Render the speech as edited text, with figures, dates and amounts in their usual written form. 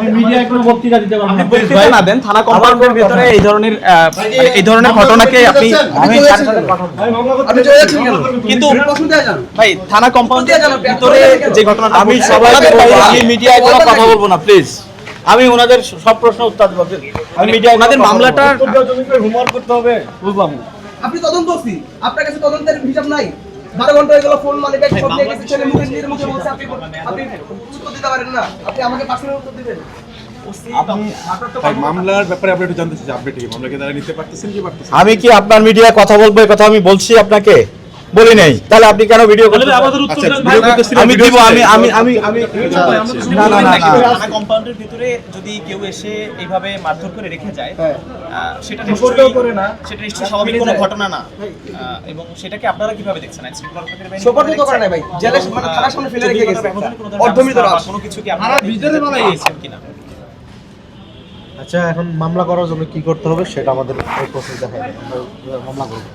আমি মিডিয়ায় কোনো বক্তৃতা দিতে পারবো না। আপনি বক্তৃতা না দেন, থানা কম্পাউন্ডের ভিতরে এই ধরনের ঘটনাকে আপনি আমি আপনি চলে যাচ্ছেন কেন? কিন্তু প্রশ্ন দেয়া যান। ভাই থানা কম্পাউন্ডের ভিতরে যে ঘটনাটা আমি ঘটছে, সবাইকে আপনাদের বলবো, বাইরে আমি মিডিয়ায় কোনো কথা বলবো না প্লিজ। আমি ওনাদের সব প্রশ্ন উত্তর দেবো। আমি মিডিয়ায় ওনাদের মামলাটার হোমওয়ার্ক করতে হবে বুঝলাম। আপনি তদন্তস্থ, আপনার কাছে তদন্তের হিসাব নাই? 12 ঘন্টা হয়ে গেল, ফোন মালিক সব নিয়ে গেছে, ছেলে মুখে নিজের মুখে বলছে, আপনি উত্তর দিতে পারেন না? আপনি আমাকে পার্সোনাল উত্তর দিবেন? মামলার ব্যাপারে আপনি একটু জানতে চাচ্ছি, আপডেট কি মামলাকে তারা নিতে পারতেছেন কি পারতেছেন? আমি কি আপনার মিডিয়ায় কথা বলবো এই কথা আমি বলছি আপনাকে? বলি নাই, তাহলে আপনি কেন ভিডিও করলেন? আচ্ছা, ভিডিও করতেছিলেন, আমি ভিডিও দিব, আমি করতেছিলেন। আমি আমি আমি না না না না থানা কম্পাউন্ডের ভিতরে যদি কেউ এসে এইভাবে মারধর করে রেখে যায়, সেটা সেটা নিশ্চয়ই স্বাভাবিক কোনো ঘটনা না। এবং সেটাকে আপনারা কিভাবে দেখছেন? সোপর্দ তো করে নাই ভাই, জেলে মানে থানার সামনে ফেলে রেখে গেছে অর্ধমৃত লাশ। কোনো কিছু কি আপনারা ভিতরে বানাইছেন কিনা? আচ্ছা, এখন মামলা করার জন্য কি করতে হবে সেটা আমাদের এই প্রসেস দেখায়, আমরা মামলা করব।